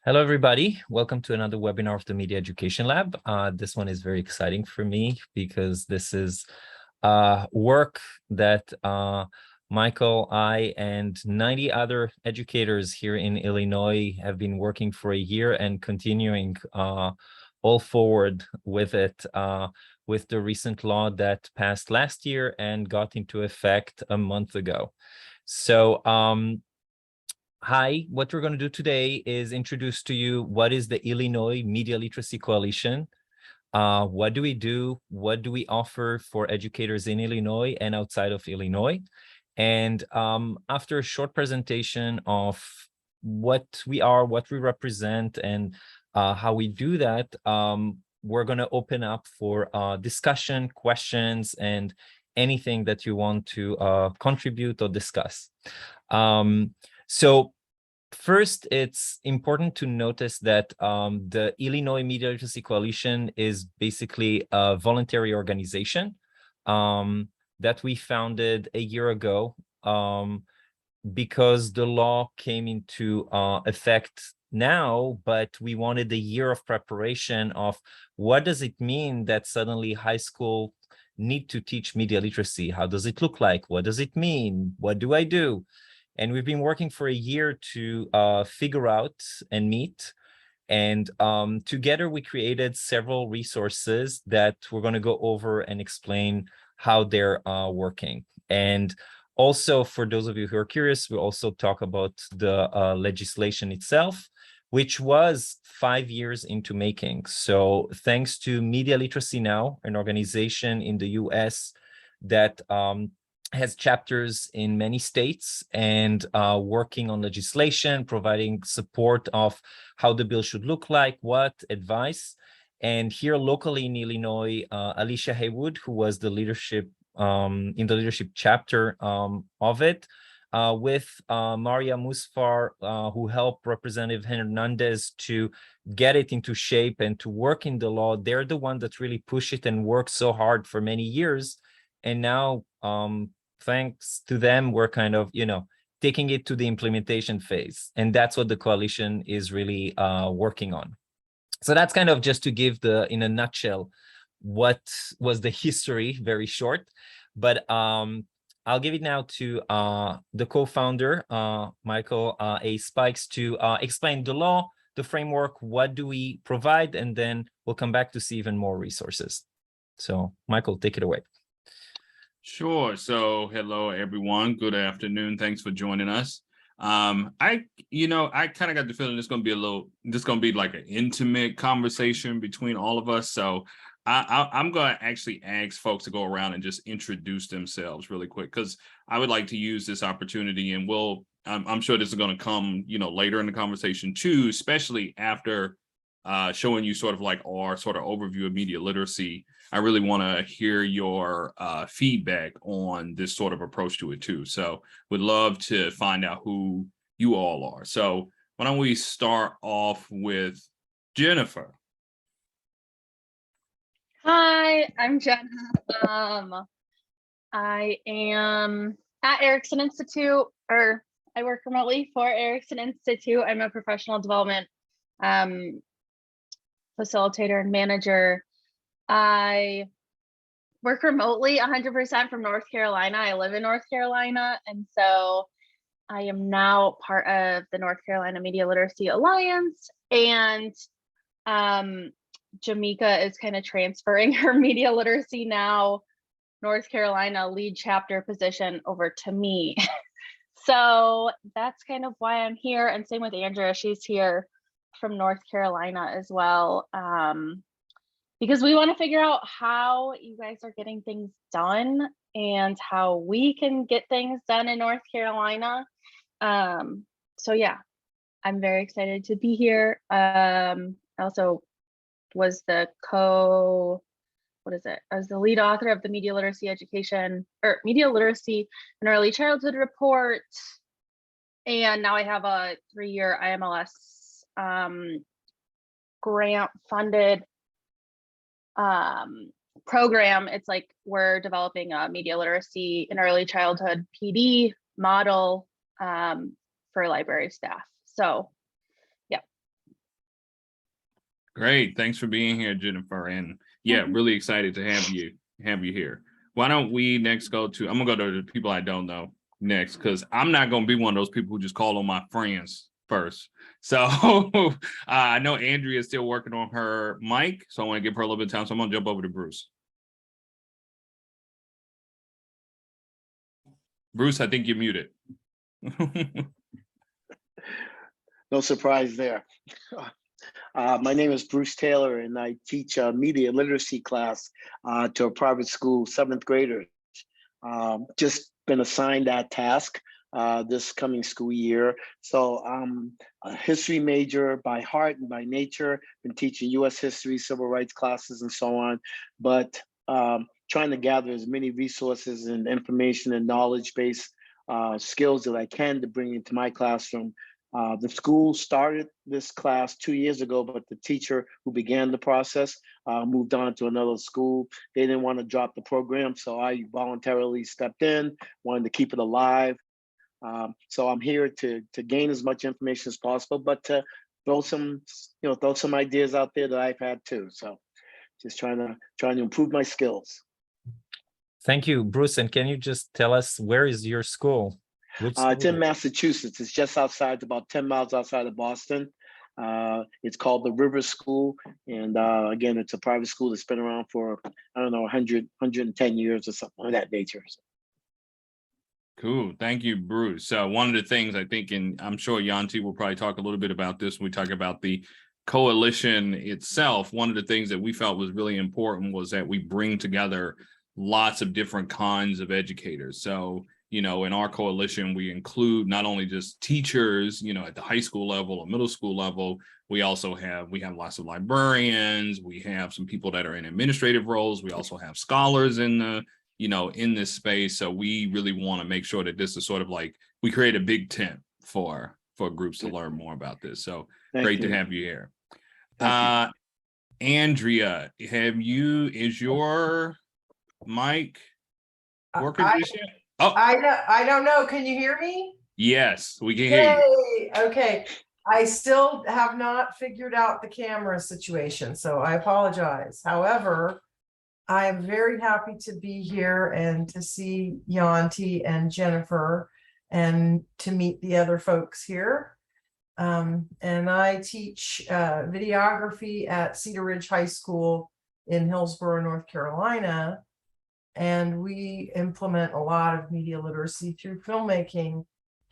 Hello, everybody. Welcome to another webinar of the Media Education Lab. This one is very exciting for me because this is work that Michael, I, and 90 other educators here in Illinois have been working for a year and continuing all forward with it with the recent law that passed last year and got into effect a month ago. So hi, what we're going to do today is introduce to you what is the Illinois Media Literacy Coalition. What do we do? What do we offer for educators in Illinois and outside of Illinois? And after a short presentation of what we are, what we represent, and how we do that, we're going to open up for discussion, questions, and anything that you want to contribute or discuss. So first, it's important to notice that the Illinois Media Literacy Coalition is basically a voluntary organization that we founded a year ago because the law came into effect now, but we wanted a year of preparation of what does it mean that suddenly high school need to teach media literacy? How does it look like? What does it mean? What do I do? And we've been working for a year to figure out and meet. And together we created several resources that we're going to go over and explain how they're working. And also, for those of you who are curious, we'll also talk about the legislation itself, which was 5 years into making. So thanks to Media Literacy Now, an organization in the US that has chapters in many states and working on legislation, providing support of how the bill should look like, what advice. And here locally in Illinois, Alicia Haywood, who was the leadership in the leadership chapter of it, with Maria Musfar, who helped Representative Hernandez to get it into shape and to work in the law. They're the one that really push it and worked so hard for many years. And now, thanks to them, we're kind of, taking it to the implementation phase. And that's what the coalition is really working on. So that's kind of just to give in a nutshell, what was the history, very short. But I'll give it now to the co-founder, Michael A. Spikes, to explain the law, the framework, what do we provide, and then we'll come back to see even more resources. So Michael, take it away. Sure. So hello, everyone. Good afternoon. Thanks for joining us. I kind of got the feeling it's going to be like an intimate conversation between all of us. So I'm going to actually ask folks to go around and just introduce themselves really quick, because I would like to use this opportunity, and I'm sure this is going to come, later in the conversation too, especially after showing you sort of like our sort of overview of media literacy. I really want to hear your feedback on this sort of approach to it too. So would love to find out who you all are. So why don't we start off with Jennifer? Hi, I'm Jenna. I am at Erickson Institute, or I work remotely for Erickson Institute. I'm a professional development facilitator and manager. I work remotely 100% from North Carolina. I live in North Carolina, and so I am now part of the North Carolina Media Literacy Alliance, and Jamaica is kind of transferring her Media Literacy Now North Carolina lead chapter position over to me. So that's kind of why I'm here, and same with Andrea. She's here from North Carolina as well, because we want to figure out how you guys are getting things done and how we can get things done in North Carolina. So yeah, I'm very excited to be here. I also was I was the lead author of the Media Literacy Media Literacy and Early Childhood Report. And now I have a 3-year IMLS grant funded program. It's like we're developing a media literacy and early childhood PD model for library staff. So yeah, Great. Thanks for being here, Jennifer. And yeah, really excited to have you here. Why don't we next go to, I'm gonna go to the people I don't know next, because I'm not gonna be one of those people who just call on my friends first. So I know Andrea is still working on her mic, so I want to give her a little bit of time. So I'm gonna jump over to Bruce. Bruce, I think you're muted. No surprise there. My name is Bruce Taylor, and I teach a media literacy class to a private school, 7th graders. Just been assigned that task this coming school year. So I'm a history major by heart and by nature, been teaching US history, civil rights classes, and so on, but trying to gather as many resources and information and knowledge-based skills that I can to bring into my classroom. The school started this class 2 years ago, but the teacher who began the process moved on to another school. They didn't want to drop the program, so I voluntarily stepped in, wanted to keep it alive. So I'm here to gain as much information as possible, but to throw some ideas out there that I've had too. So just trying to improve my skills. Thank you, Bruce. And can you just tell us, where is your school? Which It's in school? Massachusetts. It's just outside, about 10 miles outside of Boston. It's called the River School. And again, it's a private school that's been around for, I don't know, 110 years or something of that nature. Cool. Thank you, Bruce. So one of the things I think, and I'm sure Yanti will probably talk a little bit about this when we talk about the coalition itself. One of the things that we felt was really important was that we bring together lots of different kinds of educators. So, you know, in our coalition, we include not only just teachers, you know, at the high school level or middle school level, we have lots of librarians, we have some people that are in administrative roles, we also have scholars in the, you know, in this space. So we really want to make sure that this is sort of like, we create a big tent for groups to learn more about this. So great to have you here. Andrea, is your mic working this yet? Oh, I don't know. Can you hear me? yes, we can hear you. Yay! Okay. I still have not figured out the camera situation, so I apologize. However, I'm very happy to be here and to see Yanti and Jennifer and to meet the other folks here. And I teach videography at Cedar Ridge High School in Hillsborough, North Carolina. And we implement a lot of media literacy through filmmaking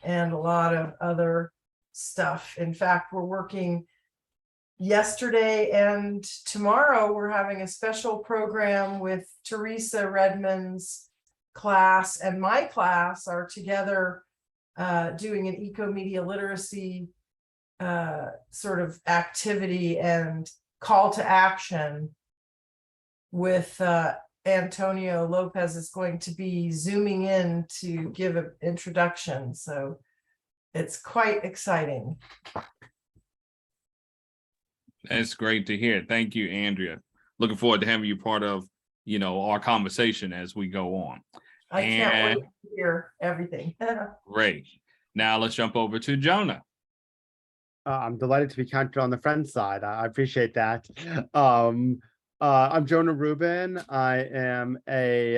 and a lot of other stuff. In fact, we're working yesterday and tomorrow, we're having a special program with Teresa Redmond's class and my class are together doing an eco-media literacy sort of activity and call to action with Antonio Lopez is going to be zooming in to give an introduction. So it's quite exciting. That's great to hear. Thank you, Andrea. Looking forward to having you part of, you know, our conversation as we go on. I can't wait to hear everything. Great. Now let's jump over to Jonah. I'm delighted to be counted on the friend side. I appreciate that. I'm Jonah Rubin. I am a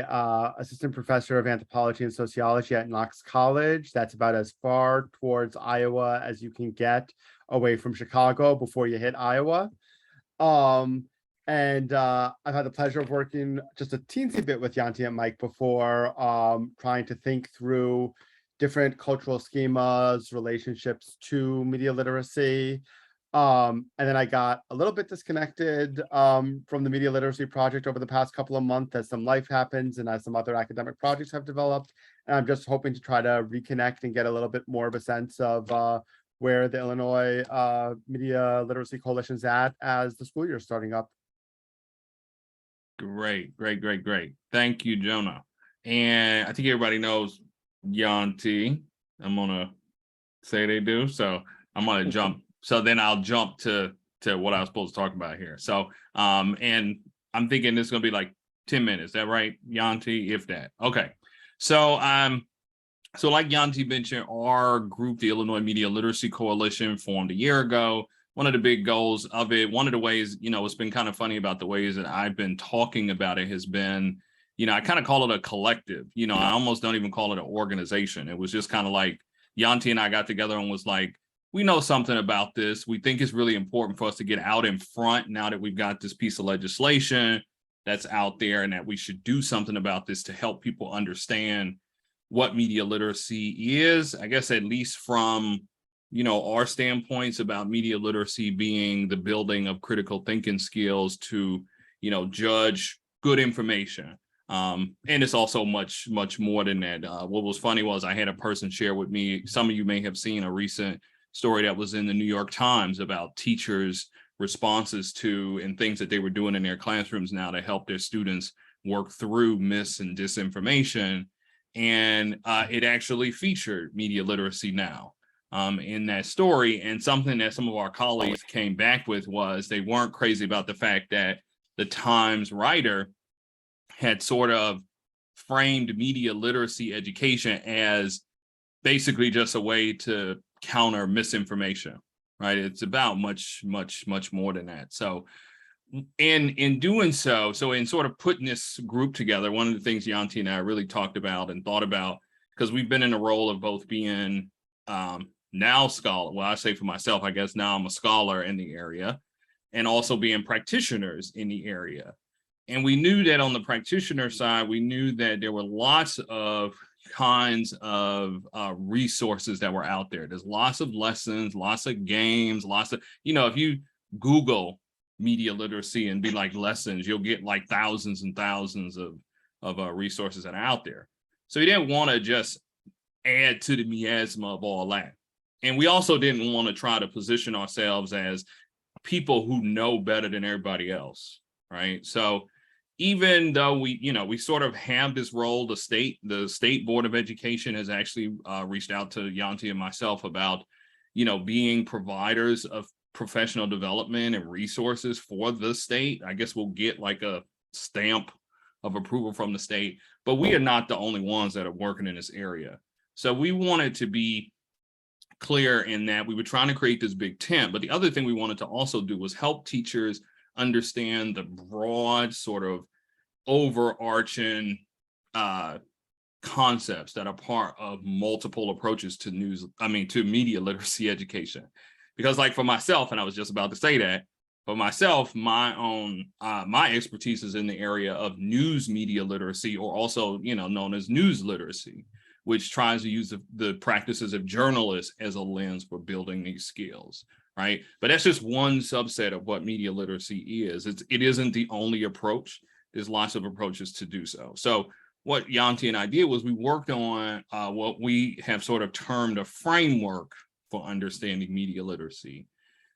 assistant professor of anthropology and sociology at Knox College. That's about as far towards Iowa as you can get away from Chicago before you hit Iowa. And I've had the pleasure of working just a teensy bit with Yanti and Mike before, trying to think through different cultural schemas, relationships to media literacy. And then I got a little bit disconnected from the media literacy project over the past couple of months as some life happens and as some other academic projects have developed. And I'm just hoping to try to reconnect and get a little bit more of a sense of where the Illinois Media Literacy Coalition's at as the school year is starting up. Great. Thank you, Jonah. And I think everybody knows Yanti. I'm gonna say they do. So I'm gonna jump. So then I'll jump to what I was supposed to talk about here. So and I'm thinking this is gonna be like 10 minutes. Is that right, Yanti? If that. Okay. So so like Yanti mentioned, our group, the Illinois Media Literacy Coalition, formed a year ago. one of the big goals of it, one of the ways, you know, it's been kind of funny about the ways that I've been talking about it has been, you know, I kind of call it a collective. You know, I almost don't even call it an organization. It was just kind of like Yanti and I got together and was like, we know something about this. We think it's really important for us to get out in front now that we've got this piece of legislation that's out there, and that we should do something about this to help people understand what media literacy is, I guess, at least from, you know, our standpoints about media literacy being the building of critical thinking skills to, you know, judge good information. And it's also much, much more than that. What was funny was I had a person share with me, some of you may have seen a recent story that was in the New York Times about teachers' responses to and things that they were doing in their classrooms now to help their students work through mis and disinformation. And it actually featured media literacy now in that story. And something that some of our colleagues came back with was they weren't crazy about the fact that the Times writer had sort of framed media literacy education as basically just a way to counter misinformation, right? It's about much, much, much more than that. So in doing so, in sort of putting this group together, one of the things Yanti and I really talked about and thought about, because we've been in a role of both being now scholar, well, I say for myself, I guess now I'm a scholar in the area, and also being practitioners in the area. And we knew that on the practitioner side, we knew that there were lots of kinds of resources that were out there. There's lots of lessons, lots of games, lots of, you know, if you Google media literacy and be like lessons, you'll get like thousands and thousands of resources that are out there. So we didn't want to just add to the miasma of all that. And we also didn't want to try to position ourselves as people who know better than everybody else, right? So even though we, you know, we sort of have this role, the state board of education has actually reached out to Yanti and myself about, you know, being providers of professional development and resources for the state. I guess we'll get like a stamp of approval from the state, but we are not the only ones that are working in this area. So we wanted to be clear in that we were trying to create this big tent, but the other thing we wanted to also do was help teachers understand the broad sort of overarching concepts that are part of multiple approaches to media literacy education. Because like for myself, and I was just about to say that, for myself, my own, my expertise is in the area of news media literacy, or also, you know, known as news literacy, which tries to use the practices of journalists as a lens for building these skills, right? But that's just one subset of what media literacy is. It isn't the only approach. There's lots of approaches to do so. So what Yanti and I did was we worked on what we have sort of termed a framework for understanding media literacy.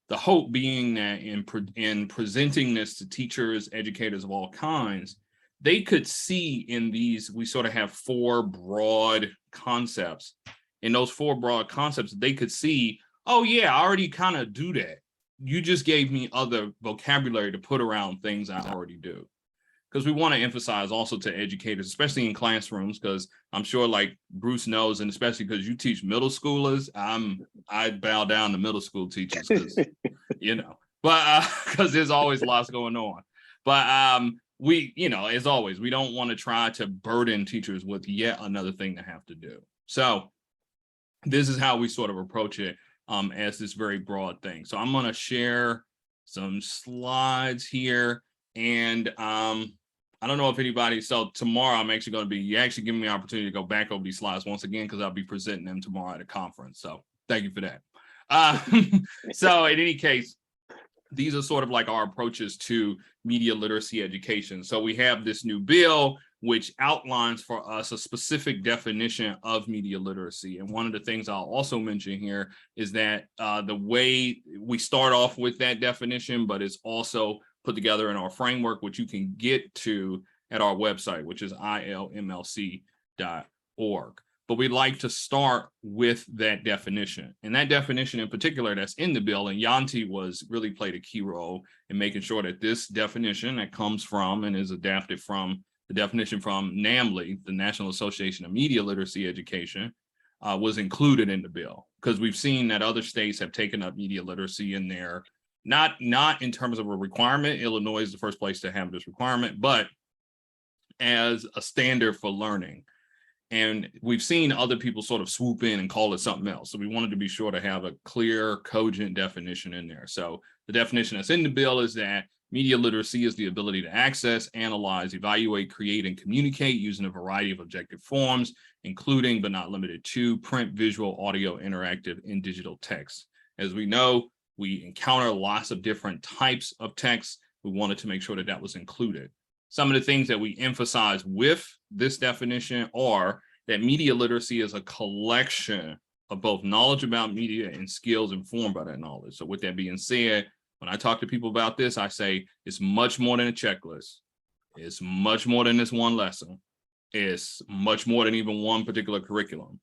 The hope being that in presenting this to teachers, educators of all kinds, they could see in these, we sort of have 4 broad concepts. In those 4 broad concepts, they could see, oh yeah, I already kind of do that. You just gave me other vocabulary to put around things I already do. Because we want to emphasize also to educators, especially in classrooms, because I'm sure like Bruce knows, and especially because you teach middle schoolers, I bow down to middle school teachers, because you know, but because there's always lots going on. But we, you know, as always, we don't want to try to burden teachers with yet another thing to have to do. So this is how we sort of approach it as this very broad thing. So I'm going to share some slides here, and I don't know if anybody, so tomorrow I'm actually going to be, you actually giving me an opportunity to go back over these slides once again, because I'll be presenting them tomorrow at a conference. So thank you for that. So in any case, these are sort of like our approaches to media literacy education. So we have this new bill, which outlines for us a specific definition of media literacy. And one of the things I'll also mention here is that the way we start off with that definition, but it's also put together in our framework, which you can get to at our website, which is ilmlc.org. But we'd like to start with that definition. And that definition in particular that's in the bill, and Yanti really played a key role in making sure that this definition that comes from and is adapted from the definition from NAMLE, the National Association of Media Literacy Education, was included in the bill. because we've seen that other states have taken up media literacy in there, not in terms of a requirement. Illinois is the first place to have this requirement, but as a standard for learning. And we've seen other people sort of swoop in and call it something else. So we wanted to be sure to have a clear, cogent definition in there. So the definition that's in the bill is that media literacy is the ability to access, analyze, evaluate, create, and communicate using a variety of objective forms, including but not limited to print, visual, audio, interactive, and digital text. As we know, we encounter lots of different types of text. We wanted to make sure that that was included. Some of the things that we emphasize with this definition are that media literacy is a collection of both knowledge about media and skills informed by that knowledge. So with that being said, when I talk to people about this, I say it's much more than a checklist. It's much more than this one lesson. It's much more than even one particular curriculum.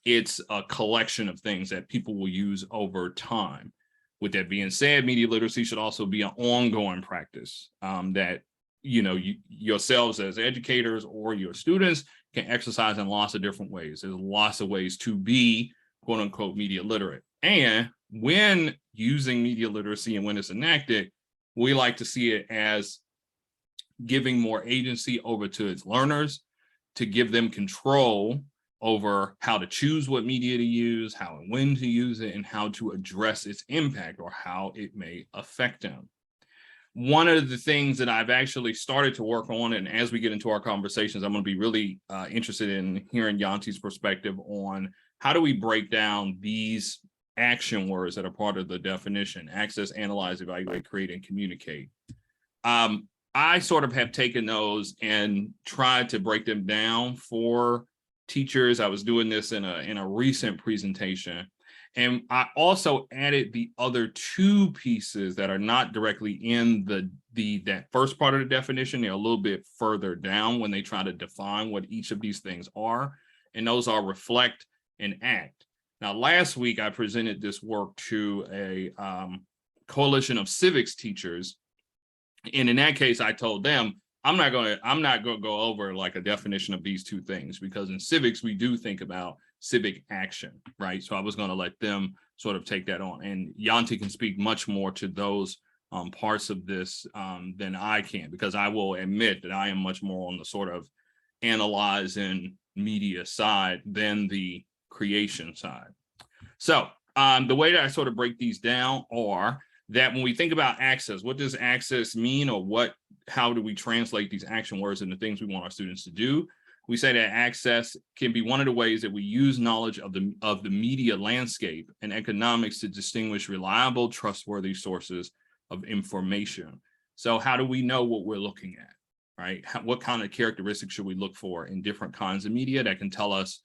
It's a collection of things that people will use over time. With that being said, media literacy should also be an ongoing practice that yourselves as educators or your students can exercise in lots of different ways. There's lots of ways to be quote unquote media literate. And when using media literacy and when it's enacted, we like to see it as giving more agency over to its learners, to give them control over how to choose what media to use, how and when to use it, and how to address its impact or how it may affect them. One of the things that I've actually started to work on, and as we get into our conversations, I'm going to be really interested in hearing Yanti's perspective on how do we break down these action words that are part of the definition: access, analyze, evaluate, create, and communicate. I sort of have taken those and tried to break them down for teachers. I was doing this in a recent presentation. And I also added the other two pieces that are not directly in that first part of the definition. They're a little bit further down when they try to define what each of these things are. And those are reflect and act. Now, last week, I presented this work to a coalition of civics teachers. And in that case, I told them, I'm not going to go over like a definition of these two things, because in civics, we do think about civic action, right? So I was going to let them sort of take that on. And Yanti can speak much more to those parts of this than I can, because I will admit that I am much more on the sort of analyzing media side than the creation side. So the way that I sort of break these down are that when we think about access, what does access mean, or how do we translate these action words into things we want our students to do? We say that access can be one of the ways that we use knowledge of the media landscape and economics to distinguish reliable, trustworthy sources of information. So how do we know what we're looking at, right? What kind of characteristics should we look for in different kinds of media that can tell us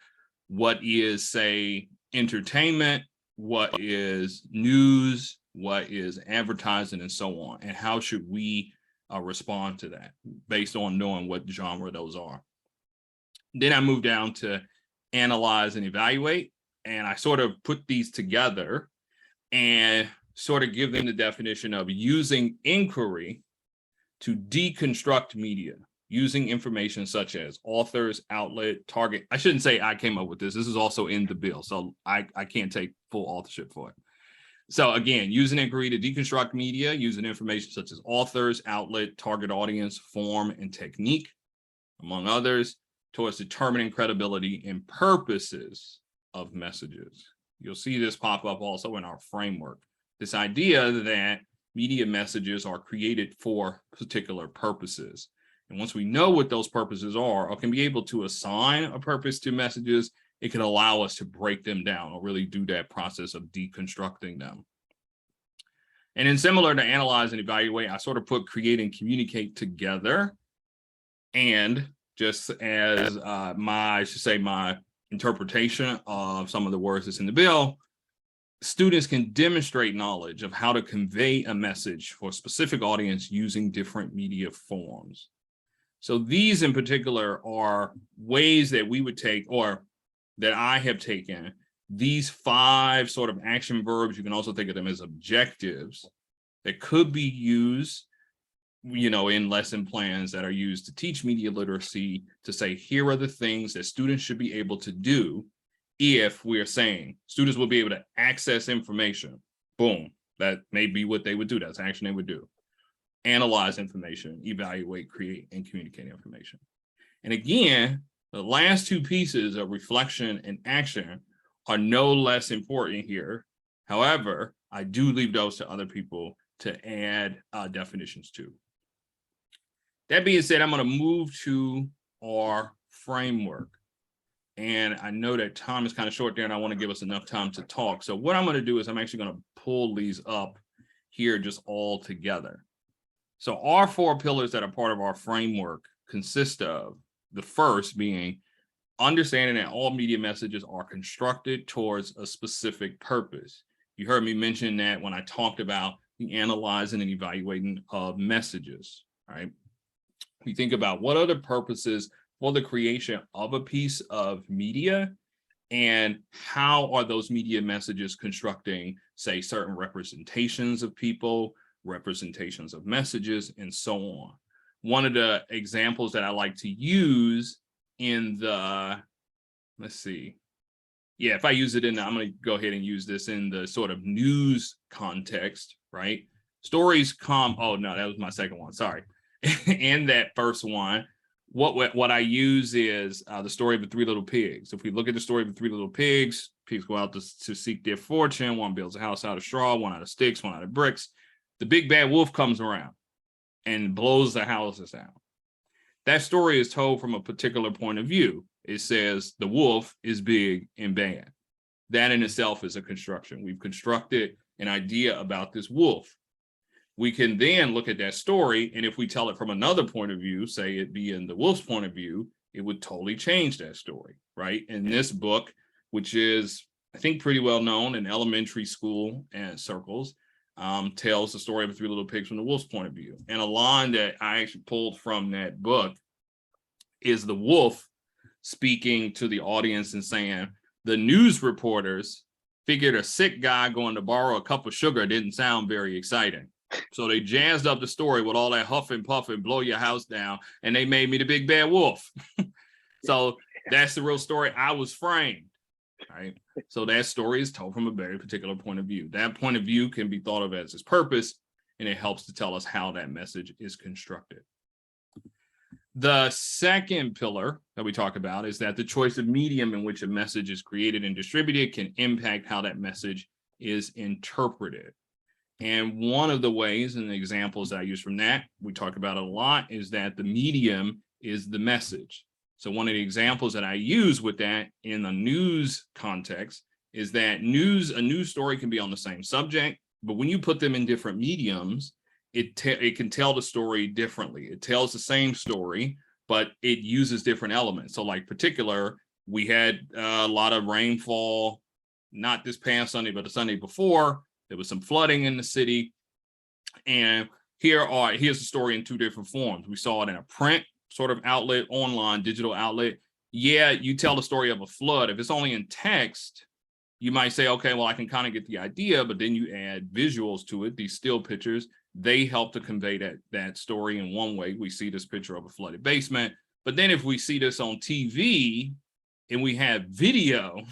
what is, say, entertainment, what is news, what is advertising, and so on, and how should we respond to that based on knowing what genre those are. Then I moved down to analyze and evaluate, and I sort of put these together and sort of give them the definition of using inquiry to deconstruct media, using information such as authors, outlet, target. I shouldn't say I came up with this. This is also in the bill, so I can't take full authorship for it. So again, using inquiry to deconstruct media, using information such as authors, outlet, target audience, form, and technique, among others, towards determining credibility and purposes of messages. You'll see this pop up also in our framework. This idea that media messages are created for particular purposes. And once we know what those purposes are, or can be able to assign a purpose to messages, it can allow us to break them down or really do that process of deconstructing them. And then similar to analyze and evaluate, I sort of put create and communicate together. And just as my interpretation of some of the words that's in the bill, students can demonstrate knowledge of how to convey a message for a specific audience using different media forms. So these in particular are ways that we would take, or that I have taken, these 5 sort of action verbs. You can also think of them as objectives that could be used, in lesson plans that are used to teach media literacy, to say, here are the things that students should be able to do if we're saying students will be able to access information, boom, that may be what they would do. That's action they would do. Analyze information, evaluate, create, and communicate information. And again, the last two pieces of reflection and action are no less important here. However, I do leave those to other people to add definitions to. That being said, I'm going to move to our framework. And I know that time is kind of short there, and I want to give us enough time to talk. So what I'm going to do is I'm actually going to pull these up here just all together. So our 4 pillars that are part of our framework consist of the first being understanding that all media messages are constructed towards a specific purpose. You heard me mention that when I talked about the analyzing and evaluating of messages, right? We think about what are the purposes for the creation of a piece of media, and how are those media messages constructing, say, certain representations of people, representations of messages, and so on. One of the examples that I like to use in the, let's see, yeah, if I use it in, I'm going to go ahead and use this in the sort of news context, right? Stories come, oh no, that was my second one, sorry. In that first one, what I use is the story of the 3 little pigs. If we look at the story of the 3 little pigs, pigs go out to seek their fortune. One builds a house out of straw, one out of sticks, one out of bricks. The big bad wolf comes around and blows the houses down. That story is told from a particular point of view. It says the wolf is big and bad. That in itself is a construction. We've constructed an idea about this wolf. We can then look at that story, and if we tell it from another point of view, say it be in the wolf's point of view, it would totally change that story, right? In this book, which is, I think, pretty well known in elementary school and circles, tells the story of the 3 little pigs from the wolf's point of view. And a line that I actually pulled from that book is the wolf speaking to the audience and saying, the news reporters figured a sick guy going to borrow a cup of sugar didn't sound very exciting. So they jazzed up the story with all that huff and puff and blow your house down, and they made me the big bad wolf. So that's the real story. I was framed, right? So that story is told from a very particular point of view. That point of view can be thought of as its purpose, and it helps to tell us how that message is constructed. The second pillar that we talk about is that the choice of medium in which a message is created and distributed can impact how that message is interpreted. And one of the ways and the examples that I use from that, we talk about it a lot, is that the medium is the message. So one of the examples that I use with that in the news context is that a news story can be on the same subject, but when you put them in different mediums, it can tell the story differently. It tells the same story, but it uses different elements. So like particular, we had a lot of rainfall, not this past Sunday, but the Sunday before. There was some flooding in the city. And here's the story in 2 different forms. We saw it in a print sort of outlet, online, digital outlet. Yeah, you tell the story of a flood. If it's only in text, you might say, okay, well, I can kind of get the idea, but then you add visuals to it, these still pictures. They help to convey that story in one way. We see this picture of a flooded basement. But then if we see this on TV and we have video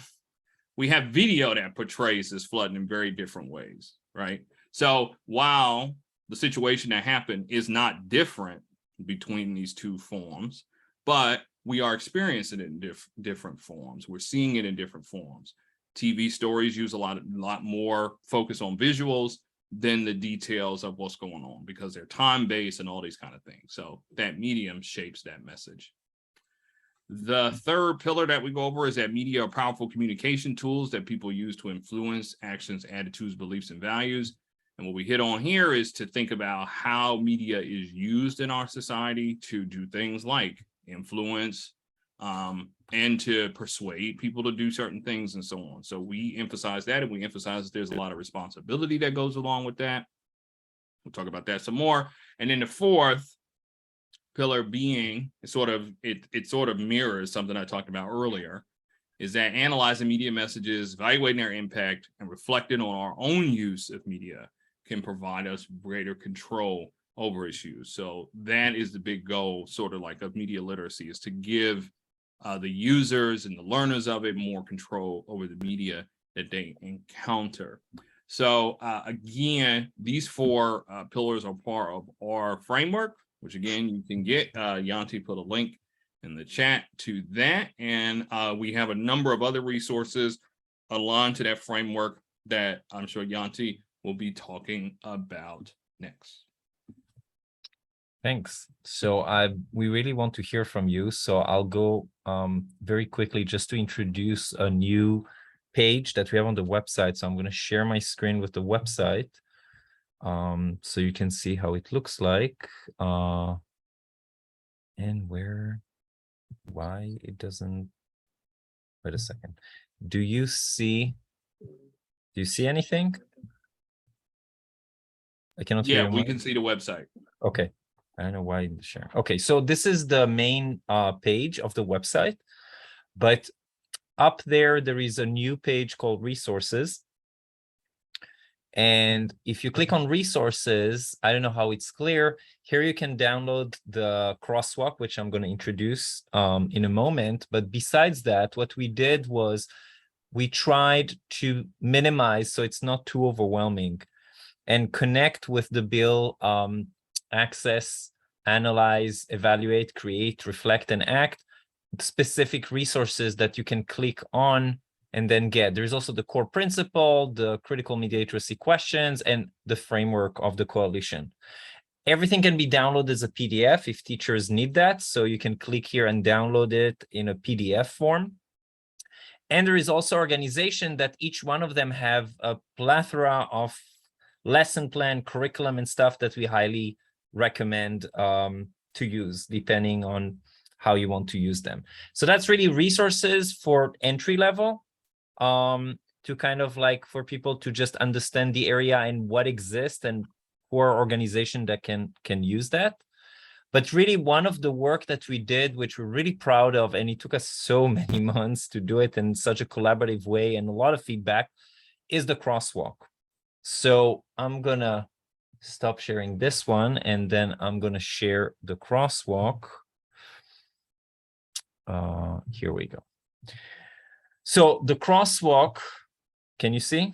that portrays this flooding in very different ways, right? So while the situation that happened is not different between these 2 forms, but we are experiencing it in different forms. We're seeing it in different forms. TV stories use a lot more focus on visuals than the details of what's going on because they're time-based and all these kind of things. So that medium shapes that message. The third pillar that we go over is that media are powerful communication tools that people use to influence actions, attitudes, beliefs, and values. And what we hit on here is to think about how media is used in our society to do things like influence and to persuade people to do certain things and so on. So we emphasize that, and we emphasize that there's a lot of responsibility that goes along with that. We'll talk about that some more. And then the fourth pillar being it sort of mirrors something I talked about earlier, is that analyzing media messages, evaluating their impact, and reflecting on our own use of media can provide us greater control over its use. So that is the big goal, sort of like of media literacy, is to give the users and the learners of it more control over the media that they encounter. So again, these four pillars are part of our framework, which again, you can get. Yanti put a link in the chat to that. And we have a number of other resources aligned to that framework that I'm sure Yanti will be talking about next. Thanks. So we really want to hear from you. So I'll go very quickly just to introduce a new page that we have on the website. So I'm going to share my screen with the website so you can see how it looks like and why it doesn't. Wait a second. Do you see anything? I cannot hear Yeah, you. we can see the website. Okay. I don't know why in the share. Okay, so this is the main page of the website, but up there is a new page called resources. And if you click on resources, I don't know how it's clear. Here you can download the crosswalk, which I'm going to introduce in a moment. But besides that, what we did was we tried to minimize so it's not too overwhelming and connect with the bill. Access, analyze, evaluate, create, reflect, and act, specific resources that you can click on and then get. There's also the core principle, the critical media literacy questions, and the framework of the coalition. Everything can be downloaded as a PDF if teachers need that. So you can click here and download it in a PDF form. And there is also organization that each one of them have a plethora of lesson plan, curriculum, and stuff that we highly recommend to use depending on how you want to use them. So that's really resources for entry level to kind of like for people to just understand the area and what exists and for organization that can use that. But really one of the work that we did, which we're really proud of, and it took us so many months to do it in such a collaborative way and a lot of feedback, is the crosswalk. So I'm gonna stop sharing this one, and then I'm going to share the crosswalk. Here we go. So the crosswalk, can you see?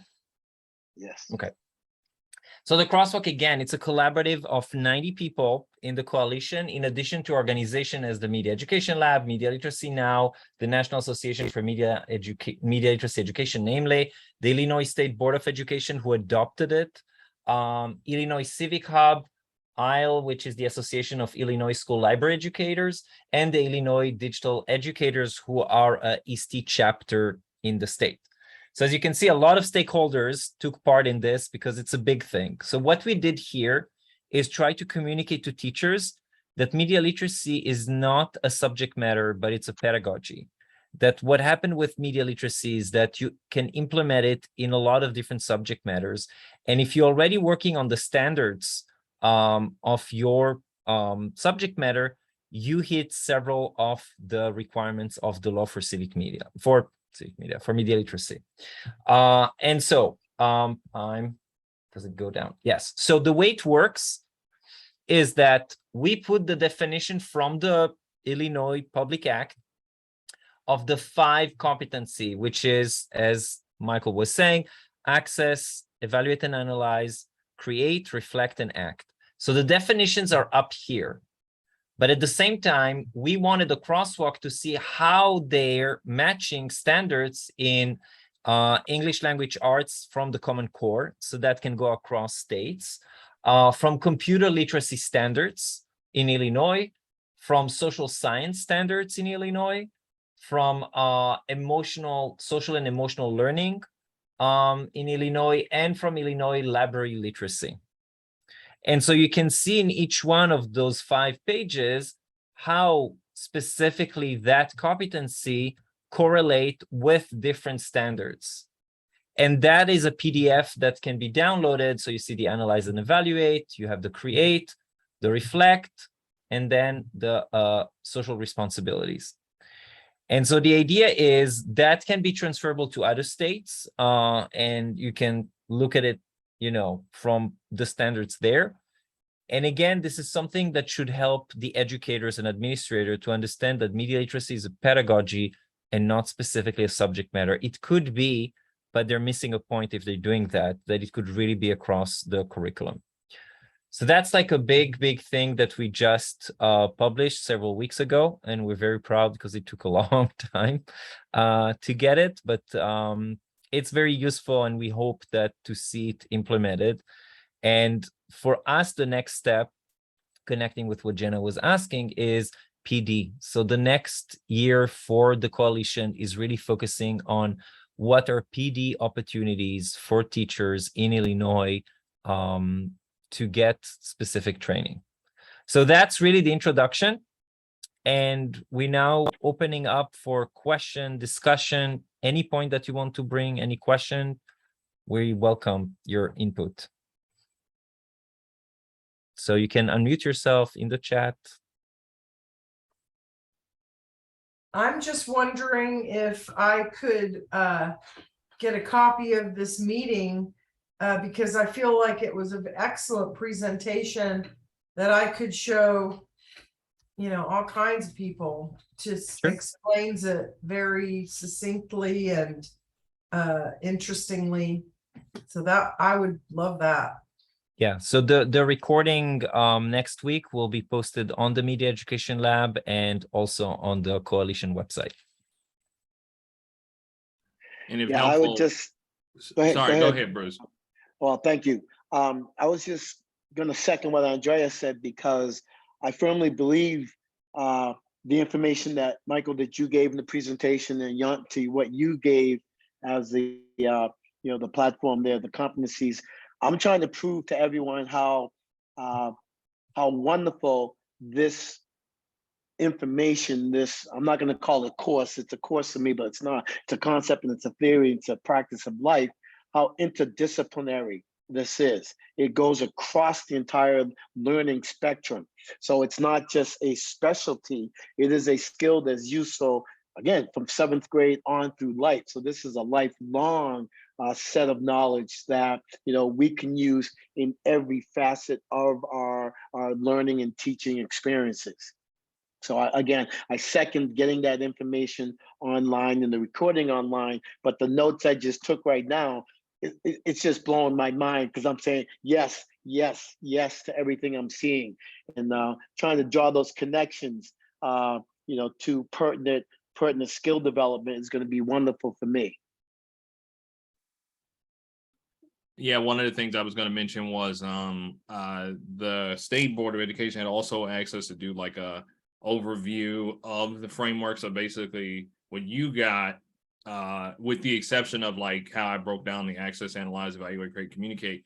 Yes. Okay. So the crosswalk, again, it's a collaborative of 90 people in the coalition, in addition to organization as the Media Education Lab, Media Literacy Now, the National Association for Media Literacy Education, namely, the Illinois State Board of Education, who adopted it, Illinois Civic Hub, ISLE, which is the Association of Illinois School Library Educators, and the Illinois Digital Educators, who are a ISTE chapter in the state. So as you can see, a lot of stakeholders took part in this because it's a big thing. So what we did here is try to communicate to teachers that media literacy is not a subject matter, but it's a pedagogy. That what happened with media literacy is that you can implement it in a lot of different subject matters. And if you're already working on the standards of your subject matter, you hit several of the requirements of the law for media literacy. And so does it go down? Yes. So the way it works is that we put the definition from the Illinois Public Act of the 5 competency, which is, as Michael was saying, access, evaluate and analyze, create, reflect, and act. So the definitions are up here. But at the same time, we wanted the crosswalk to see how they're matching standards in English language arts from the Common Core, so that can go across states, from computer literacy standards in Illinois, from social science standards in Illinois, from social and emotional learning in Illinois, and from Illinois library literacy. And so you can see in each one of those 5 pages how specifically that competency correlate with different standards. And that is a PDF that can be downloaded. So you see the analyze and evaluate, you have the create, the reflect, and then the social responsibilities. And so the idea is that can be transferable to other states, and you can look at it, from the standards there. And again, this is something that should help the educators and administrator to understand that media literacy is a pedagogy and not specifically a subject matter. It could be, but they're missing a point if they're doing that it could really be across the curriculum. So that's like a big thing that we just published several weeks ago, and we're very proud because it took a long time to get it, but it's very useful, and we hope that to see it implemented. And for us, the next step, connecting with what Jenna was asking, is PD. So the next year for the coalition is really focusing on what are PD opportunities for teachers in Illinois to get specific training. So that's really the introduction. And we're now opening up for question, discussion, any point that you want to bring, any question, we welcome your input. So you can unmute yourself in the chat. I'm just wondering if I could get a copy of this meeting because I feel like it was an excellent presentation that I could show, all kinds of people. Just Sure. explains it very succinctly and interestingly. So that I would love that. Yeah, so the recording next week will be posted on the Media Education Lab and also on the coalition website. And if Yeah, helpful, I would just, go ahead, sorry, go go ahead. ahead, Bruce. well, thank you. I was just gonna second what Andrea said, because I firmly believe the information that Michael, that you gave in the presentation, and Yanti, what you gave as the the platform there, the competencies. I'm trying to prove to everyone how wonderful this information, this, I'm not going to call it course, it's a course to me, but it's not. It's a concept and it's a theory, it's a practice of life, how interdisciplinary this is. It goes across the entire learning spectrum. So it's not just a specialty, it is a skill that's useful, again, from 7th grade on through life. So this is a lifelong set of knowledge that we can use in every facet of our learning and teaching experiences. So I second getting that information online and the recording online, but the notes I just took right now, it's just blowing my mind, because I'm saying yes, yes, yes to everything I'm seeing, and trying to draw those connections, to pertinent skill development is going to be wonderful for me. Yeah, one of the things I was going to mention was the State Board of Education had also asked us to do like a overview of the framework. So basically what you got, with the exception of like how I broke down the access, analyze, evaluate, create, communicate,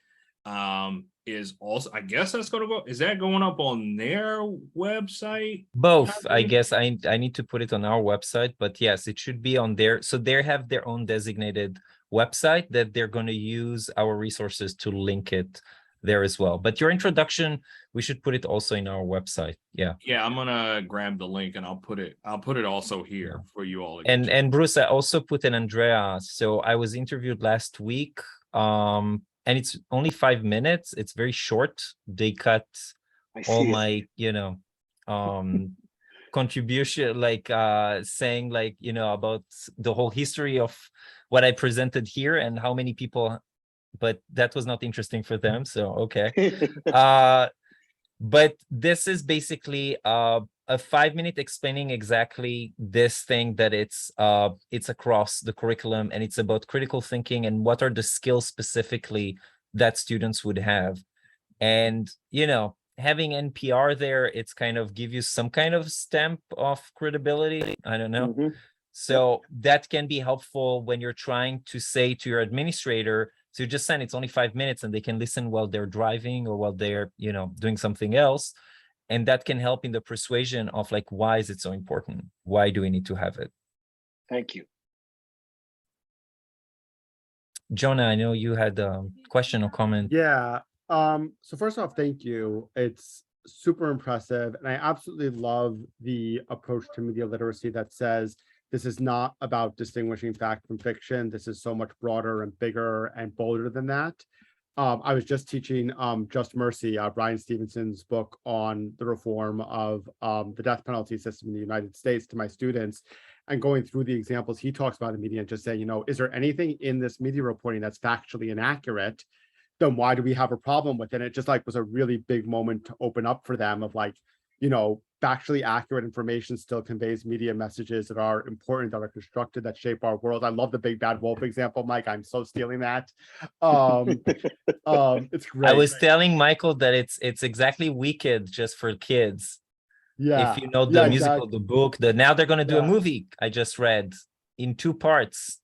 is also, I guess that's going to go, is that going up on their website? Both, I guess I need to put it on our website, but yes, it should be on there. So they have their own designated website that they're going to use our resources to link it there as well. But your introduction, we should put it also in our website. Yeah. Yeah, I'm gonna grab the link and I'll put it also here for you all. And Bruce, I also put an Andrea. So I was interviewed last week. And it's only 5 minutes. It's very short. They cut all my, contribution, like saying like, about the whole history of what I presented here and how many people, but that was not interesting for them. So, okay. But this is basically a 5-minute explaining exactly this thing, that it's across the curriculum, and it's about critical thinking and what are the skills specifically that students would have. And, having NPR there, it's kind of give you some kind of stamp of credibility. I don't know. Mm-hmm. So that can be helpful when you're trying to say to your administrator, so you just send it's only 5 minutes and they can listen while they're driving or while they're, doing something else. And that can help in the persuasion of like, why is it so important? Why do we need to have it? Thank you. Jonah, I know you had a question or comment. Yeah. So first off, thank you. It's super impressive. And I absolutely love the approach to media literacy that says this is not about distinguishing fact from fiction. This is so much broader and bigger and bolder than that. I was just teaching Just Mercy, Brian Stevenson's book on the reform of the death penalty system in the United States to my students, and going through the examples he talks about in media and just saying, you know, is there anything in this media reporting that's factually inaccurate? Then why do we have a problem with it? And it just like was a really big moment to open up for them of like, you know, factually accurate information still conveys media messages that are important, that are constructed, that shape our world. I love the big bad wolf example, Mike. I'm so stealing that. It's great. I was telling Michael that it's exactly Wicked just for kids. Yeah. If you know the Yeah, musical, exactly. the book, now they're going to do a Yeah. movie. I just read in 2 parts,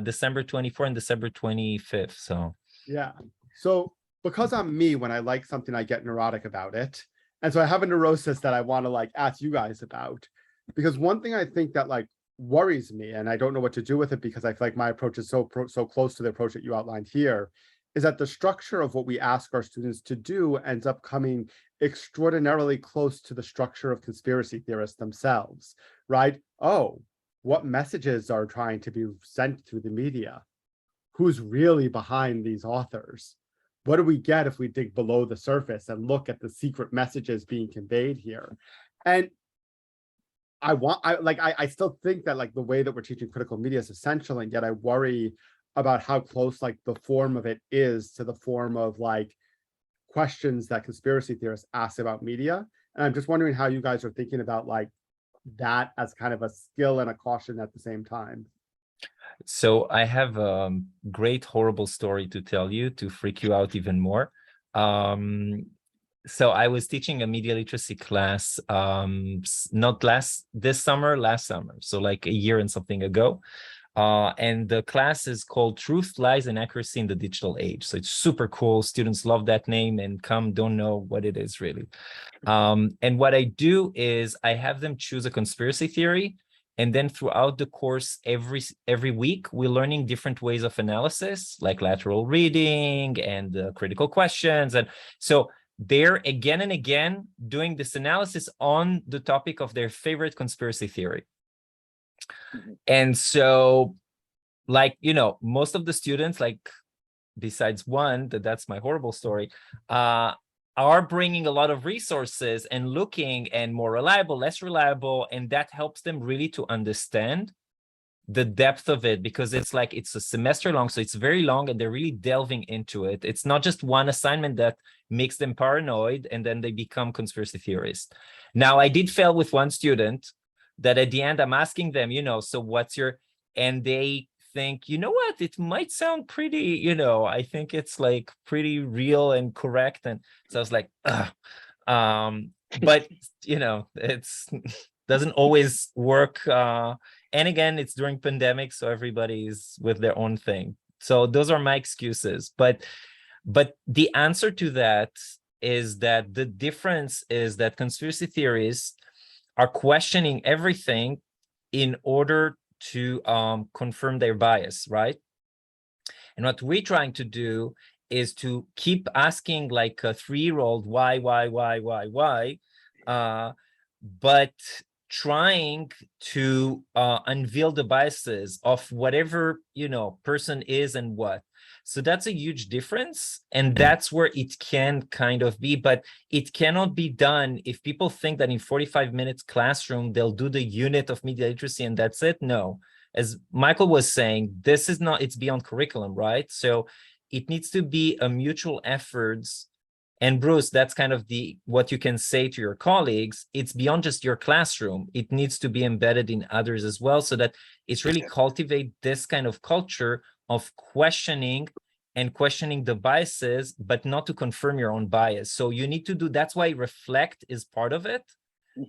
December 24th and December 25th. So Yeah. So because I'm me, when I like something, I get neurotic about it. And so I have a neurosis that I want to like ask you guys about. Because one thing I think that like worries me, and I don't know what to do with it because I feel like my approach is so close to the approach that you outlined here, is that the structure of what we ask our students to do ends up coming extraordinarily close to the structure of conspiracy theorists themselves, right? Oh, what messages are trying to be sent through the media? Who's really behind these authors? What do we get if we dig below the surface and look at the secret messages being conveyed here? And I still think that like the way that we're teaching critical media is essential, and yet I worry about how close like the form of it is to the form of like questions that conspiracy theorists ask about media. And I'm just wondering how you guys are thinking about like that as kind of a skill and a caution at the same time. So I have a great, horrible story to tell you to freak you out even more. So I was teaching a media literacy class, not this summer, last summer. So like a year and something ago. And the class is called Truth, Lies, and Accuracy in the Digital Age. So it's super cool. Students love that name and don't know what it is really. And what I do is I have them choose a conspiracy theory. And then throughout the course, every week, we're learning different ways of analysis, like lateral reading and critical questions. And so they're again and again doing this analysis on the topic of their favorite conspiracy theory. And so, like, you know, most of the students, like, besides one, that's my horrible story, are bringing a lot of resources and looking and more reliable, less reliable, and that helps them really to understand the depth of it, because it's like it's a semester long, so it's very long and they're really delving into it. It's not just one assignment that makes them paranoid and then they become conspiracy theorists. Now, I did fail with one student that at the end I'm asking them, you know, so what's your, and they think, you know what, it might sound pretty, you know, I think it's like pretty real and correct. And so I was like, ugh. But you know, it's doesn't always work. And again, it's during pandemic, so everybody's with their own thing. So those are my excuses. But the answer to that is that the difference is that conspiracy theories are questioning everything in order to confirm their bias, right? And what we're trying to do is to keep asking like a 3-year-old why, but trying to unveil the biases of whatever, you know, person is and what. So that's a huge difference, and that's where it can kind of be, but it cannot be done if people think that in 45 minutes classroom they'll do the unit of media literacy and that's it. No, as Michael was saying, this is not, it's beyond curriculum, right? So it needs to be a mutual efforts. And Bruce, that's kind of what you can say to your colleagues. It's beyond just your classroom. It needs to be embedded in others as well, so that it's really cultivate this kind of culture of questioning the biases, but not to confirm your own bias. So you need to do, that's why reflect is part of it,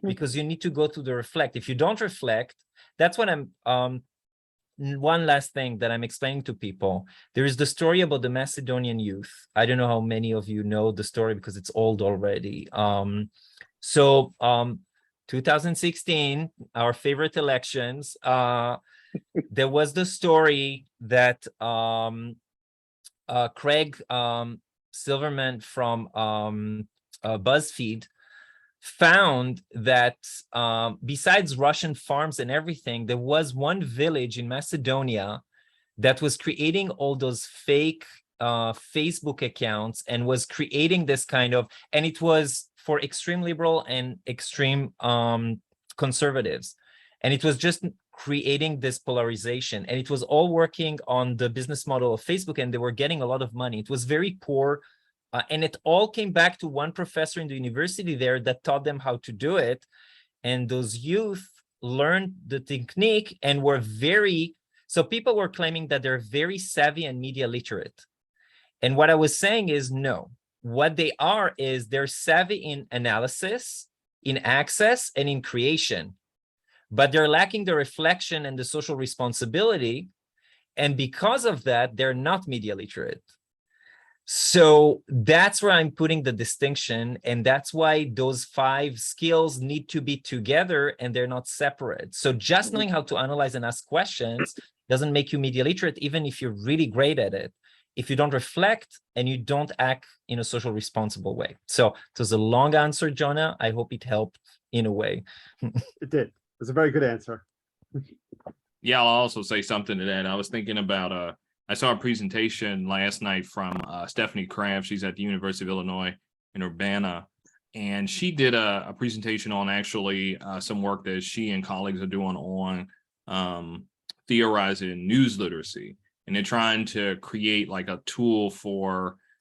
because you need to go to the reflect. If you don't reflect, that's what I'm, one last thing that I'm explaining to people. There is the story about the Macedonian youth. I don't know how many of you know the story because it's old already. 2016, our favorite elections, there was the story that Craig Silverman from BuzzFeed found that besides Russian farms and everything, there was one village in Macedonia that was creating all those fake Facebook accounts and was creating this kind of, and it was for extreme liberal and extreme conservatives. And it was just creating this polarization, and it was all working on the business model of Facebook, and they were getting a lot of money. It was very poor. And it all came back to one professor in the university there that taught them how to do it. And those youth learned the technique and were so people were claiming that they're very savvy and media literate. And what I was saying is no, what they are is they're savvy in analysis, in access, and in creation, but they're lacking the reflection and the social responsibility. And because of that, they're not media literate. So that's where I'm putting the distinction. And that's why those 5 skills need to be together and they're not separate. So just knowing how to analyze and ask questions doesn't make you media literate, even if you're really great at it, if you don't reflect and you don't act in a social responsible way. So it was a long answer, Jonah. I hope it helped in a way. It did. It was a very good answer. Yeah, I'll also say something to that. I was thinking about I saw a presentation last night from Stephanie Kraft. She's at the University of Illinois in Urbana, and she did a presentation on actually some work that she and colleagues are doing on theorizing news literacy. And they're trying to create like a tool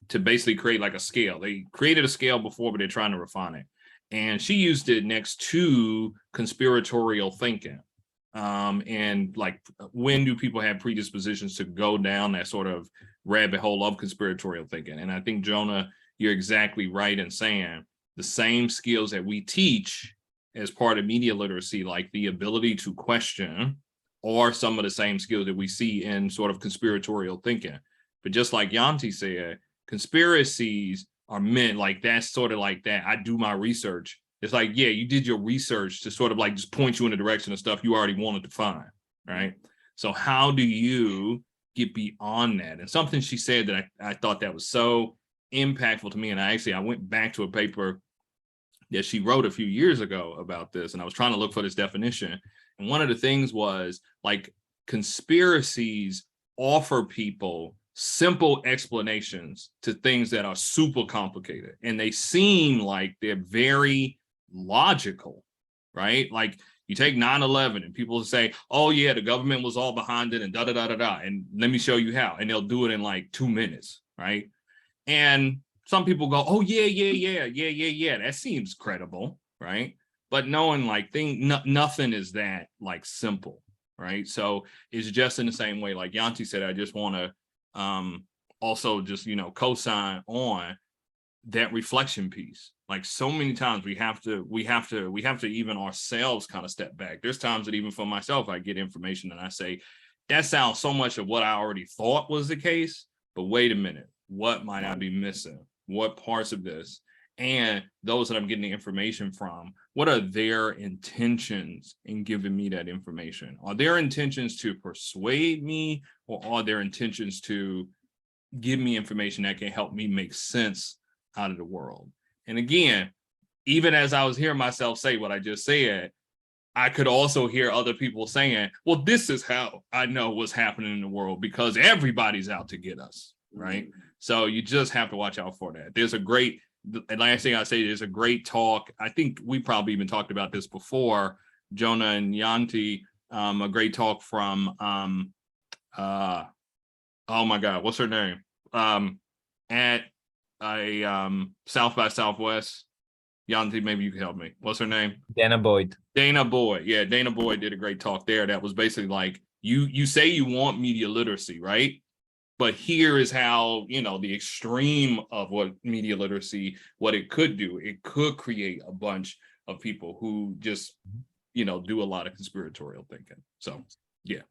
to basically create like a scale. They created a scale before, but they're trying to refine it. And she used it next to conspiratorial thinking. And like, when do people have predispositions to go down that sort of rabbit hole of conspiratorial thinking? And I think, Jonah, you're exactly right in saying the same skills that we teach as part of media literacy, like the ability to question, are some of the same skills that we see in sort of conspiratorial thinking. But just like Yanti said, conspiracies are meant like, that's sort of like that. I do my research. It's like, yeah, you did your research to sort of like just point you in the direction of stuff you already wanted to find, right? So how do you get beyond that? And something she said that I thought that was so impactful to me. And I went back to a paper that she wrote a few years ago about this, and I was trying to look for this definition. And one of the things was like, conspiracies offer people simple explanations to things that are super complicated, and they seem like they're very logical, right? Like, you take 9/11 and people say, oh yeah, the government was all behind it and da da da da da, and let me show you how, and they'll do it in like 2 minutes, right? And some people go, oh yeah, that seems credible, right? But knowing like nothing is that like simple, right? So it's just in the same way, like Yanti said, I just want to also just, co-sign on that reflection piece. Like, so many times we have to even ourselves kind of step back. There's times that even for myself, I get information and I say, that sounds so much of what I already thought was the case, but wait a minute, what might I be missing? What parts of this? And those that I'm getting the information from, what are their intentions in giving me that information? Are their intentions to persuade me, or are their intentions to give me information that can help me make sense out of the world? And again, even as I was hearing myself say what I just said, I could also hear other people saying, well, this is how I know what's happening in the world, because everybody's out to get us, right? So you just have to watch out for that. There's a great, and last thing I say, there's a great talk. I think we probably even talked about this before, Jonah and Yanti, a great talk from, oh my God, what's her name? At a South by Southwest. Yanti, maybe you can help me. What's her name? Dana Boyd. Dana Boyd. Yeah, Dana Boyd did a great talk there. That was basically like, you say you want media literacy, right? But here is how, the extreme of what media literacy, what it could do. It could create a bunch of people who just, do a lot of conspiratorial thinking. So, yeah.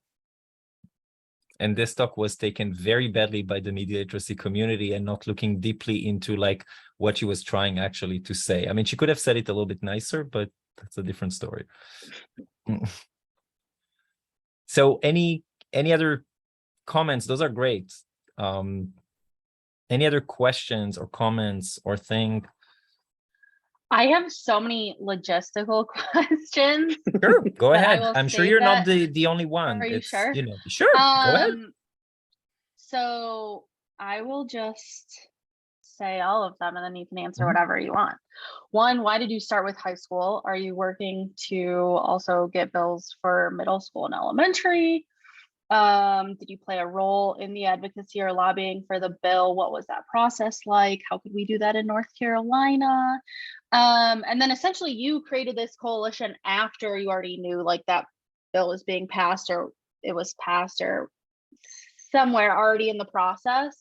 And this talk was taken very badly by the media literacy community and not looking deeply into like what she was trying actually to say. I mean, she could have said it a little bit nicer, but that's a different story. So any other comments? Those are great. Any other questions or comments or thing? I have so many logistical questions. Sure, go But I ahead. will I'm sure save you're not that. the only one. Are you It's, sure? sure, go ahead. So I will just say all of them and then you can answer Mhm. whatever you want. One, why did you start with high school? Are you working to also get bills for middle school and elementary? Did you play a role in the advocacy or lobbying for the bill? What was that process like? How could we do that in North Carolina? And then essentially you created this coalition after you already knew like that bill was being passed or it was passed or somewhere already in the process.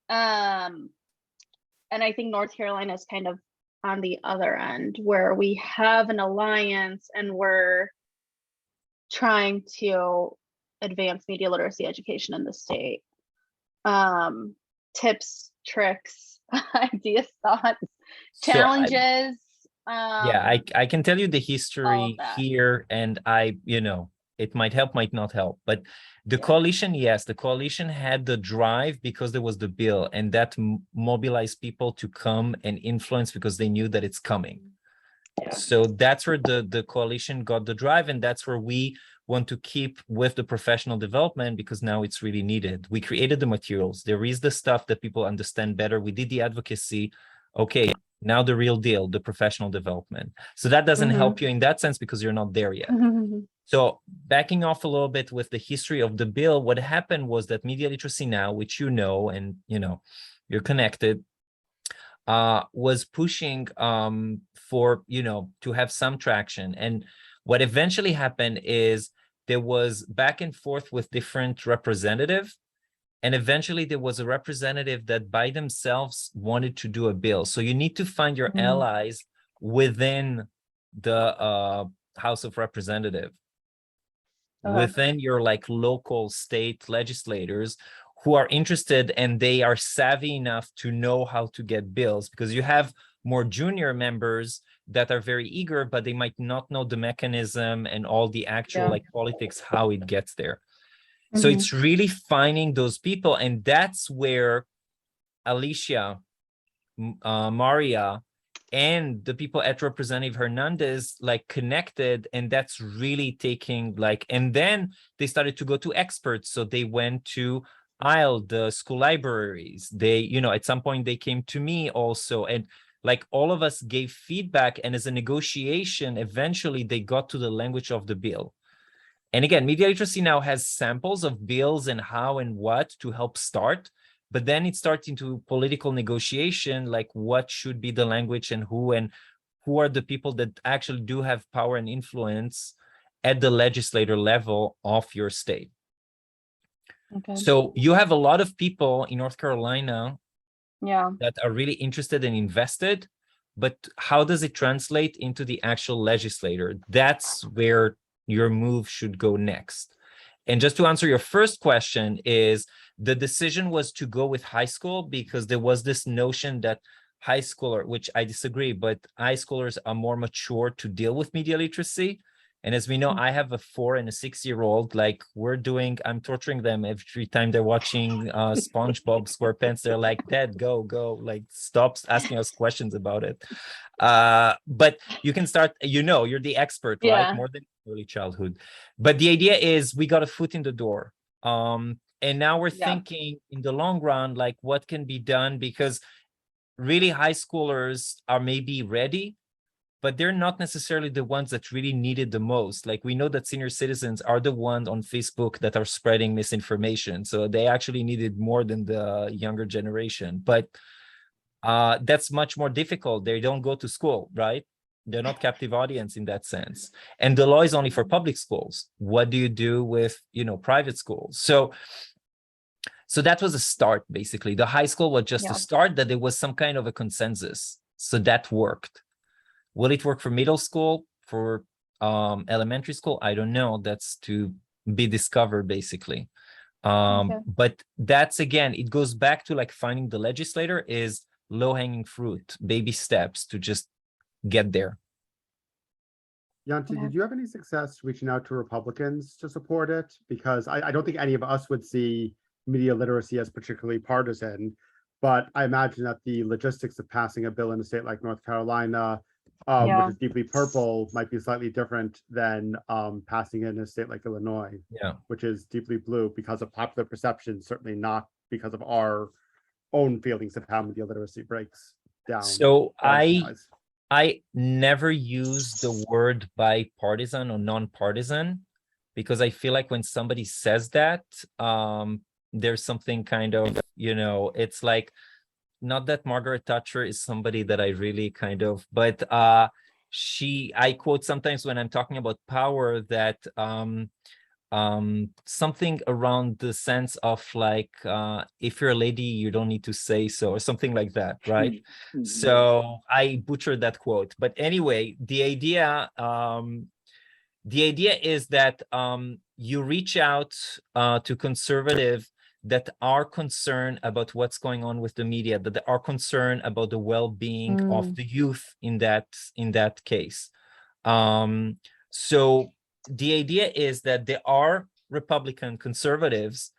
And I think North Carolina is kind of on the other end where we have an alliance and we're trying to advance media literacy education in the state. Tips, tricks, ideas, thoughts, So challenges. yeah, I can tell you the all of history that. here, and it might help, might not help, but the Yeah. coalition, yes, the coalition had the drive because there was the bill, and that mobilized people to come and influence because they knew that it's coming. Yeah. So that's where the coalition got the drive, and that's where we want to keep with the professional development because now it's really needed. We created the materials. There is the stuff that people understand better. We did the advocacy. Okay, now the real deal, the professional development. So that doesn't help you in that sense because you're not there yet. So backing off a little bit with the history of the bill, what happened was that Media Literacy Now, which and you're connected, was pushing for to have some traction. And what eventually happened is there was back and forth with different representatives, and eventually there was a representative that by themselves wanted to do a bill. So you need to find your allies within the House of Representatives, within your like local state legislators who are interested and they are savvy enough to know how to get bills, because you have more junior members that are very eager, but they might not know the mechanism and all the actual like politics, how it gets there. So it's really finding those people. And that's where Alicia, Maria, and the people at Representative Hernandez like connected, and that's really taking like, and then they started to go to experts. So they went to ISLE, the school libraries. They, at some point they came to me also, and like all of us gave feedback, and as a negotiation, eventually they got to the language of the bill. And again, Media Literacy Now has samples of bills and how and what to help start. But then it starts into political negotiation, like what should be the language and who are the people that actually do have power and influence at the legislator level of your state. Okay. So you have a lot of people in North Carolina Yeah. that are really interested and invested, but how does it translate into the actual legislator? That's where your move should go next. And just to answer your first question is, the decision was to go with high school because there was this notion that high schooler, which I disagree, but high schoolers are more mature to deal with media literacy. And as we know, I have a 4 and a 6-year-old, like I'm torturing them every time they're watching SpongeBob SquarePants. They're like, Dad, go, like stop asking us questions about it. But you can start, you're the expert, right? More than early childhood. But the idea is we got a foot in the door. And now we're thinking in the long run, like what can be done, because really high schoolers are maybe ready, but they're not necessarily the ones that really need it the most. Like we know that senior citizens are the ones on Facebook that are spreading misinformation. So they actually need it more than the younger generation. But that's much more difficult. They don't go to school, right? They're not captive audience in that sense. And the law is only for public schools. What do you do with, private schools? So that was a start, basically. The high school was just a start, that there was some kind of a consensus. So that worked. Will it work for middle school, for elementary school? I don't know. That's to be discovered, basically. But that's, again, it goes back to like finding the legislator is low-hanging fruit, baby steps to just get there. Yanti, did you have any success reaching out to Republicans to support it? Because I don't think any of us would see media literacy as particularly partisan, but I imagine that the logistics of passing a bill in a state like North Carolina, which is deeply purple, might be slightly different than passing it in a state like Illinois, which is deeply blue because of popular perception, certainly not because of our own feelings of how media literacy breaks down. So policy-wise. I never use the word bipartisan or nonpartisan because I feel like when somebody says that, there's something kind of, it's like, not that Margaret Thatcher is somebody that I really kind of, but I quote sometimes when I'm talking about power that something around the sense of like, if you're a lady, you don't need to say so, or something like that, right? Mhm. So I butchered that quote, but anyway, the idea is that you reach out to conservative that are concerned about what's going on with the media, that they are concerned about the well-being of the youth in that case. So the idea is that there are Republican conservatives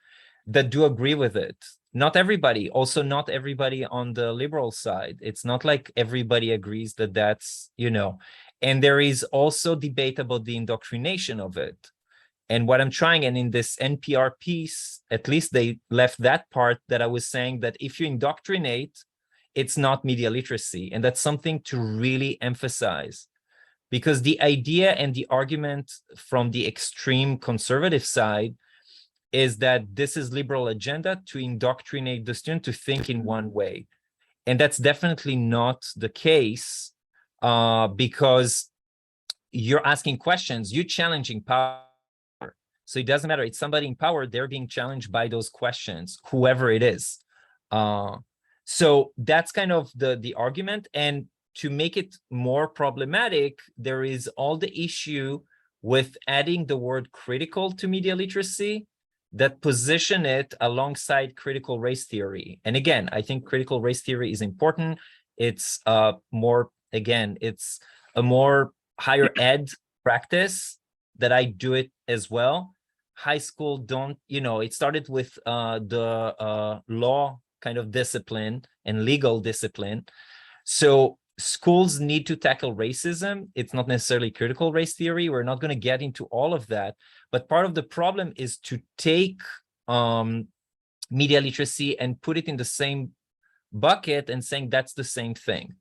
that do agree with it. Not everybody, also not everybody on the liberal side. It's not like everybody agrees that that's, and there is also debate about the indoctrination of it. And what I'm trying, and in this NPR piece, at least they left that part that I was saying that if you indoctrinate, it's not media literacy. And that's something to really emphasize. Because the idea and the argument from the extreme conservative side is that this is liberal agenda to indoctrinate the student to think in one way. And that's definitely not the case because you're asking questions, you're challenging power. So it doesn't matter, it's somebody in power, they're being challenged by those questions, whoever it is. So that's kind of the argument. And to make it more problematic, there is all the issue with adding the word critical to media literacy that position it alongside critical race theory. And again, I think critical race theory is important. It's it's a more higher ed practice that I do it as well. High school don't, it started with the law kind of discipline and legal discipline. So schools need to tackle racism. It's not necessarily critical race theory. We're not going to get into all of that. But part of the problem is to take media literacy and put it in the same bucket and saying that's the same thing,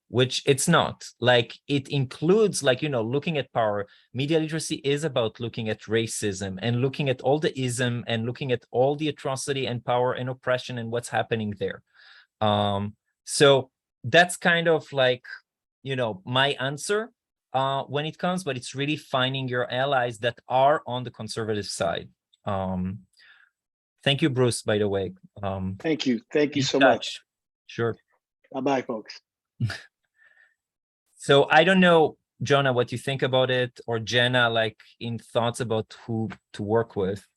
which it's not. Like it includes, like, looking at power. Media literacy is about looking at racism and looking at all the ism and looking at all the atrocity and power and oppression and what's happening there. So that's kind of like, my answer when it comes, but it's really finding your allies that are on the conservative side. Thank you, Bruce, by the way. Thank you. Thank you in so touch. much. Sure. Bye-bye, folks. So I don't know, Jonah, what you think about it, or Jenna, like in thoughts about who to work with.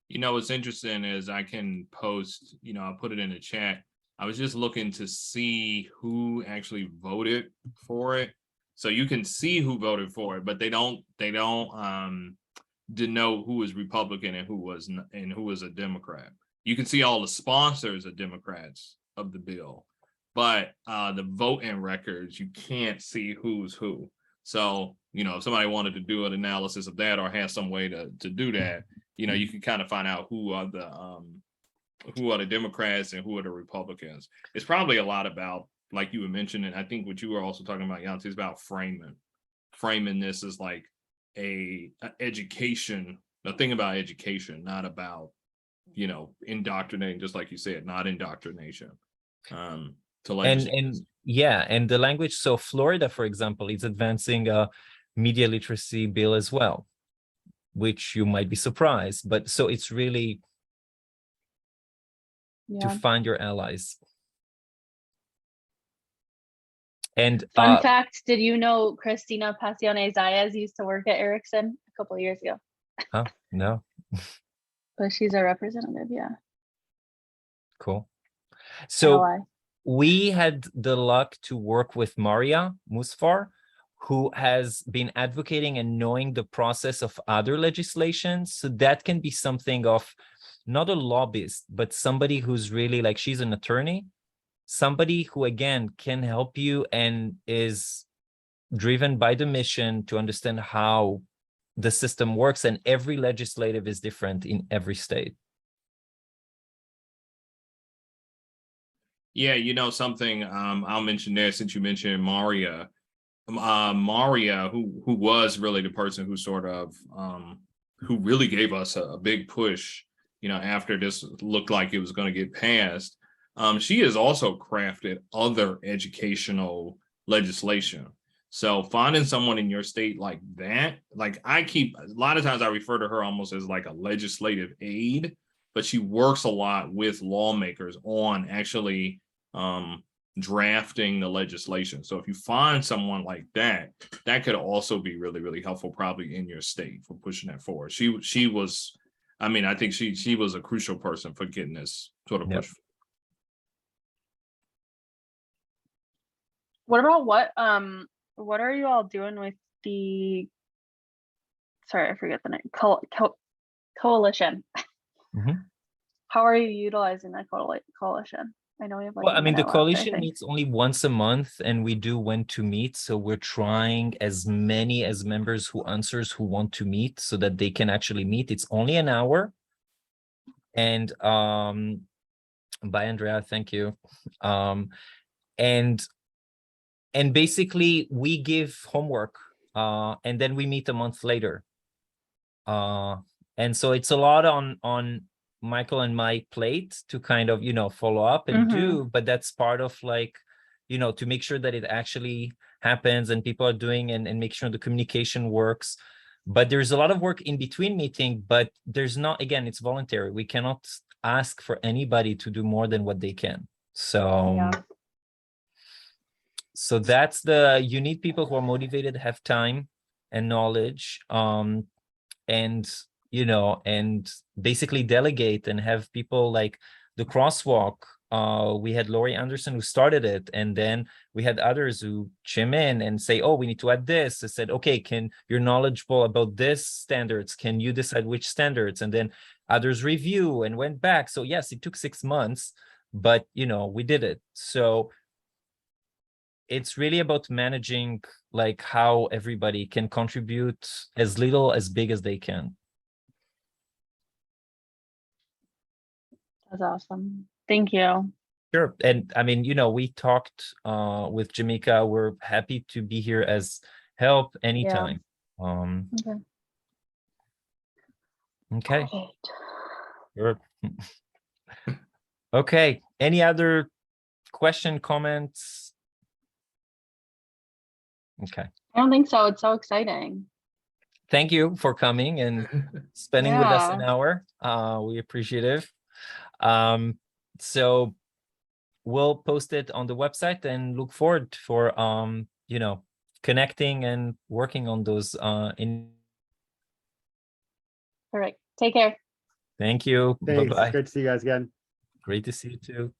What's interesting is I can post, I'll put it in the chat. I was just looking to see who actually voted for it. So you can see who voted for it, but they don't denote who is Republican and who was a Democrat. You can see all the sponsors are Democrats of the bill, but the voting records, you can't see who's who. So, if somebody wanted to do an analysis of that or has some way to do that, you can kind of find out who are the Democrats and who are the Republicans. It's probably a lot about, like you were mentioning, I think what you were also talking about, Yanti, is about framing this as like a education, a thing about education, not about, indoctrinating, just like you said, not indoctrination. And the language. So Florida, for example, is advancing a media literacy bill as well, which you might be surprised, but so it's really to find your allies. And fun fact, did you know Christina Passione-Zayas used to work at Ericsson a couple of years ago? Oh, no. But she's a representative, yeah. Cool. So Ally. we had the luck to work with Maria Musfar, who has been advocating and knowing the process of other legislations. So that can be something of not a lobbyist, but somebody who's really like, she's an attorney, somebody who, again, can help you and is driven by the mission to understand how the system works. And every legislative is different in every state. Yeah, you know something, I'll mention there since you mentioned Maria. Maria, who was really the person who sort of who really gave us a big push, you know, after this looked like it was going to get passed. She has also crafted other educational legislation. So finding someone in your state like that, like a lot of times I refer to her almost as like a legislative aide, but she works a lot with lawmakers on actually drafting the legislation. So if you find someone like that, that could also be really, really helpful probably in your state for pushing that forward. She was, I mean, I think she was a crucial person for getting this sort of Yep. push. What about what are you all doing with the, sorry, I forget the name, coalition? Mhm. How are you utilizing that coalition? I know we have like Well, a I mean, the minute left, I coalition think. meets only once a month, and we do when to meet. So we're trying as many as members who want to meet so that they can actually meet. It's only an hour. And bye, Andrea, thank you. And basically we give homework and then we meet a month later. And so it's a lot on Michael and my plate to kind of, you know, follow up and do, but that's part of like, you know, to make sure that it actually happens and people are doing and make sure the communication works. But there's a lot of work in between meeting, but there's not, again, it's voluntary. We cannot ask for anybody to do more than what they can. So, Yeah. so you need people who are motivated, have time and knowledge, and you know, and basically delegate and have people like the crosswalk. We had Laurie Anderson who started it, and then we had others who chime in and say, oh, we need to add this. I said, okay, you're knowledgeable about this standards, can you decide which standards? And then others review and went back. So yes, it took 6 months, but you know, we did it. So it's really about managing like how everybody can contribute as little as big as they can. That's awesome. Thank you. Sure. And I mean, you know, we talked with Jamaica. We're happy to be here as help anytime. Okay. Okay. Great. Sure. Okay. Any other question, comments? Okay. I don't think so. It's so exciting. Thank you for coming and spending with us an Yeah. hour. We appreciate it. So we'll post it on the website and look forward for you know, connecting and working on those All right. Take care. Thank you. Thanks. Bye-bye. Great to see you guys again. Great to see you too.